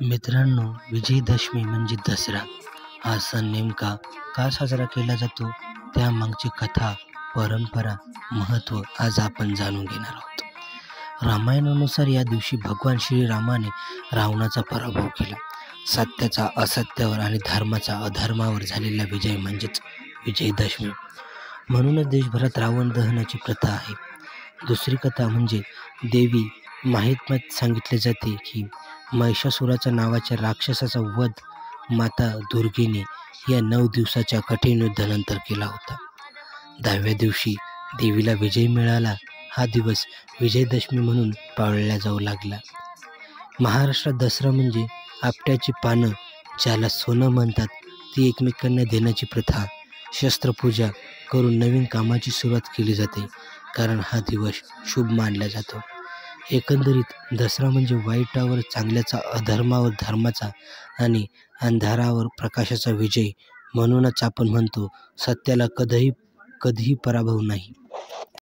मित्रांनो, विजयदशमी म्हणजे दसरा. हा सण नेमका का साजरा केला जातो, त्यामागची कथा, परंपरा, महत्त्व आज आपण जाणून घेणार आहोत. रामायणानुसार या दिवशी भगवान श्रीरामाने रावणाचा पराभव केला. सत्याचा असत्यावर आणि धर्माचा अधर्मावर झालेला विजय म्हणजेच विजयदशमी. म्हणूनच देशभरात रावण दहनाची प्रथा आहे. दुसरी कथा म्हणजे देवी माहित्म्यात सांगितले जाते की महिषासुराचा नावाच्या राक्षसाचा वध माता दुर्गेने या 9 दिवसाच्या कठीण युद्धानंतर केला होता. 10व्या दिवशी देवीला विजय मिळाला. हा दिवस विजयदशमी म्हणून पाळला जाऊ लागला. महाराष्ट्रात दसरा म्हणजे आपट्याची पानं, ज्याला सोनं म्हणतात, ती एकमेकांना देण्याची प्रथा, शस्त्रपूजा करून नवीन कामाची सुरुवात केली जाते, कारण हा दिवस शुभ मानला जातो. एकंदरीत दसरा म्हणजे वाईटावर चांगल्याचा, अधर्मावर धर्माचा आणि अंधारावर प्रकाशाचा विजय. म्हणूनच आपण म्हणतो, सत्याला कधीही पराभव नाही.